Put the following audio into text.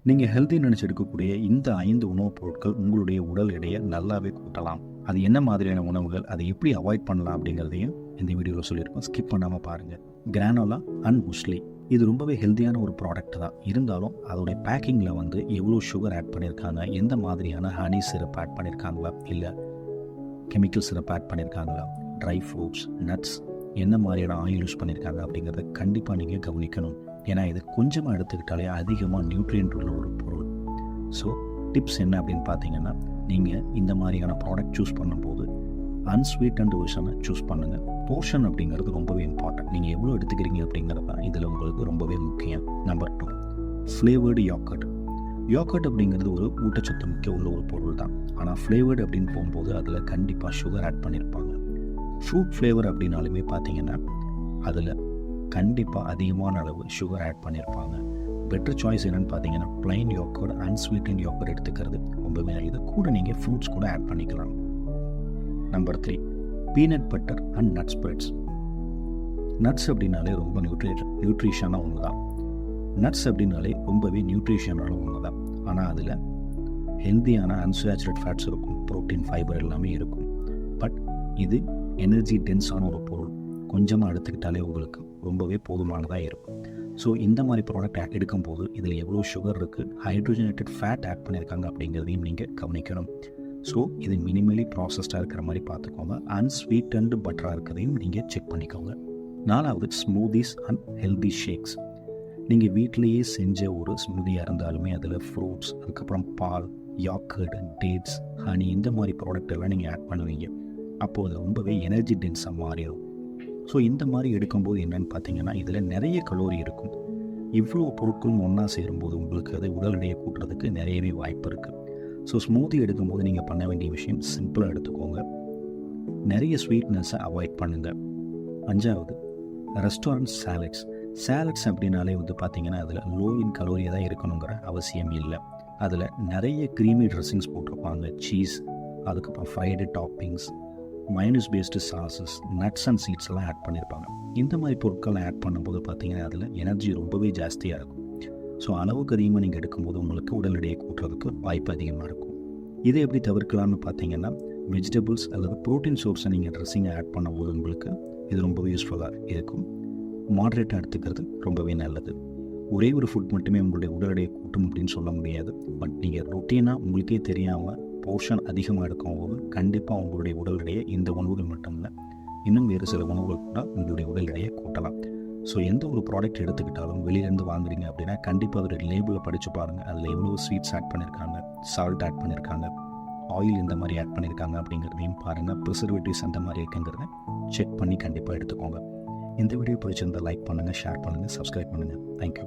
நீங்கள் ஹெல்த்தி நினச்சி எடுக்கக்கூடிய இந்த 5 உணவுப் பொருட்கள் உங்களுடைய உடல் எடையை நல்லாவே கூட்டலாம். அது என்ன மாதிரியான உணவுகள், அதை எப்படி அவாய்ட் பண்ணலாம் அப்படிங்கிறதையும் இந்த வீடியோவில் சொல்லியிருக்கோம். ஸ்கிப் பண்ணாமல் பாருங்கள். கிரானோலா அண்ட் முஸ்லி இது ரொம்பவே ஹெல்த்தியான ஒரு ப்ராடக்ட் தான். இருந்தாலும் அதோடைய பேக்கிங்கில் வந்து எவ்வளோ சுகர் ஆட் பண்ணியிருக்காங்க, எந்த மாதிரியான ஹனி சிரப் ஆட் பண்ணியிருக்காங்களா, இல்லை கெமிக்கல் சிரப் ஆட் பண்ணியிருக்காங்களா, ட்ரை ஃப்ரூட்ஸ், நட்ஸ், என்ன மாதிரியான ஆயில் யூஸ் பண்ணியிருக்காங்க அப்படிங்கிறத கண்டிப்பாக நீங்கள் கவனிக்கணும். ஏன்னா இது கொஞ்சமாக எடுத்துக்கிட்டாலே அதிகமாக நியூட்ரியன்ட் உள்ள ஒரு பொருள். ஸோ டிப்ஸ் என்ன அப்படின்னு பார்த்தீங்கன்னா, நீங்கள் இந்த மாதிரியான ப்ராடக்ட் சூஸ் பண்ணும்போது அன்ஸ்வீட்டன்ட் வெர்ஷனை சூஸ் பண்ணுங்கள். போர்ஷன் அப்படிங்கிறது ரொம்பவே இம்பார்ட்டன்ட். நீங்கள் எவ்வளோ எடுத்துக்கிறீங்க அப்படிங்கிறது தான் இதில் உங்களுக்கு ரொம்பவே முக்கியம். Number 2, flavoured yoghurt. யோகர்ட் அப்படிங்கிறது ஒரு ஊட்டச்சத்து மிக்க உள்ள ஒரு பொருள் தான். ஆனால் ஃப்ளேவர்டு அப்படின்னு போகும்போது அதில் கண்டிப்பாக சுகர் ஆட் பண்ணியிருப்பாங்க. ஃப்ரூட் ஃப்ளேவர் அப்படின்னாலுமே பார்த்தீங்கன்னா அதில் கண்டிப்பாக அதிகமான அளவு சுகர் ஆட் பண்ணியிருப்பாங்க. பெட்டர் சாய்ஸ் என்னென்னு பார்த்தீங்கன்னா ப்ளைன் யோகர்ட், அன்ஸ்வீட்டன் யோகர்ட் எடுத்துக்கிறது ரொம்பவே நல்லது. கூட நீங்கள் ஃப்ரூட்ஸ் கூட ஆட் பண்ணிக்கலாம். Number 3, peanut butter and nuts spreads. Nuts அப்படின்னாலே ரொம்ப நியூட்ரிஷனான ஒன்று தான். நட்ஸ் அப்படின்னாலே ரொம்பவே நியூட்ரிஷனான ஒன்று தான். ஆனால் அதில் ஹெல்த்தியான அன்சாச்சுரேட் ஃபேட்ஸ் இருக்கும், ப்ரோட்டீன், ஃபைபர் எல்லாமே இருக்கும். பட் இது எனர்ஜி டென்ஸான ஒரு பொருள். கொஞ்சமாக எடுத்துக்கிட்டாலே உங்களுக்கு ரொம்பவே போதுமானதாக இருக்கும். ஸோ இந்த மாதிரி ப்ராடக்ட் எடுக்கும்போது இதில் எவ்வளோ சுகர் இருக்குது, ஹைட்ரோஜனேட்டட் ஃபேட் ஆட் பண்ணியிருக்காங்க அப்படிங்கிறதையும் நீங்கள் கவனிக்கணும். ஸோ இது மினிமலி ப்ராசஸ்டாக இருக்கிற மாதிரி பார்த்துக்கோங்க. அன்ஸ்வீட்டன்டு பட்டராக இருக்கிறதையும் நீங்கள் செக் பண்ணிக்கோங்க. 4வது, ஸ்மூதிஸ் அண்ட் ஹெல்தி ஷேக்ஸ். நீங்கள் வீட்டிலையே செஞ்ச ஒரு ஸ்மூதியாக இருந்தாலுமே அதில் ஃப்ரூட்ஸ், அதுக்கப்புறம் பால், யோகர்ட், டேட்ஸ், ஹனி, இந்த மாதிரி ப்ராடக்ட் எல்லாம் நீங்கள் ஆட் பண்ணுவீங்க. அப்போது அது ரொம்பவே எனர்ஜி டென்ஸாக மாறிடும். ஸோ இந்த மாதிரி எடுக்கும்போது என்னென்னு பார்த்தீங்கன்னா இதில் நிறைய கலோரி இருக்கும். இவ்வளோ பொருட்களும் ஒன்றா சேரும்போது உங்களுக்கு அது உடல் எடையை கூட்டுறதுக்கு நிறையவே வாய்ப்பு இருக்குது. ஸோ ஸ்மூதி எடுக்கும்போது நீங்கள் பண்ண வேண்டிய விஷயம் சிம்பிளாக எடுத்துக்கோங்க. நிறைய ஸ்வீட்னஸை அவாய்ட் பண்ணுங்கள். 5வது, ரெஸ்டாரண்ட் சாலட்ஸ் அப்படின்னாலே வந்து பார்த்திங்கன்னா அதில் லோ இன் கலோரியாக தான் இருக்கணுங்கிற அவசியம் இல்லை. அதில் நிறைய க்ரீமி ட்ரெஸ்ஸிங்ஸ் போட்டிருப்பாங்க, சீஸ், அதுக்கப்புறம் fried toppings, mayonnaise based sauces, nuts and seeds எல்லாம் ஆட் பண்ணியிருப்பாங்க. இந்த மாதிரி பொருட்களை ஆட் பண்ணும்போது பார்த்திங்கன்னா அதில் எனர்ஜி ரொம்பவே ஜாஸ்தியாக இருக்கும். ஸோ அளவுக்கு அதிகமாக நீங்கள் எடுக்கும்போது உங்களுக்கு உடல் எடையை கூட்டுறதுக்கு வாய்ப்பு அதிகமாக இருக்கும். இதை எப்படி தவிர்க்கலாம்னு பார்த்தீங்கன்னா வெஜிடபிள்ஸ் அல்லது ப்ரோட்டீன் சோர்ஸை நீங்கள் ட்ரெஸ்ஸிங்கை ஆட் பண்ணும்போது உங்களுக்கு இது ரொம்பவே யூஸ்ஃபுல்லாக இருக்கும். மாடரேட்டாக எடுத்துக்கிறது ரொம்பவே நல்லது. ஒரே ஒரு ஃபுட் மட்டுமே உங்களுடைய உடல் எடையை கூட்டும் அப்படின்னு சொல்ல முடியாது. பட் நீங்கள் ரொட்டீனாக உங்களுக்கே தெரியாமல் போர்ஷன் அதிகமாக எடுக்கும்போது கண்டிப்பாக உங்களுடைய உடல் எடையை இந்த உணவுகள் மட்டும் இல்லை, இன்னும் வேறு சில உணவுகள் கூட உங்களுடைய உடல் எடையை கூட்டலாம். ஸோ எந்த ஒரு ப்ராடக்ட் எடுத்துக்கிட்டாலும் வெளியிலேருந்து வாங்குறீங்க அப்படின்னா கண்டிப்பாக அதோடைய லேபிளை படித்து பாருங்கள். அதில் எவ்வளோ ஸ்வீட்ஸ் ஆட் பண்ணியிருக்காங்க, சால்ட் ஆட் பண்ணியிருக்காங்க, ஆயில் இந்த மாதிரி ஆட் பண்ணியிருக்காங்க அப்படிங்கிறதையும் பாருங்கள். ப்ரிசர்வேட்டிவ்ஸ் அந்த மாதிரி இருக்குங்கிறத செக் பண்ணி கண்டிப்பாக எடுத்துக்கோங்க. இந்த வீடியோ பிடிச்சிருந்தால் லைக் பண்ணுங்கள், ஷேர் பண்ணுங்கள், சப்ஸ்கிரைப் பண்ணுங்கள். தேங்க்யூ.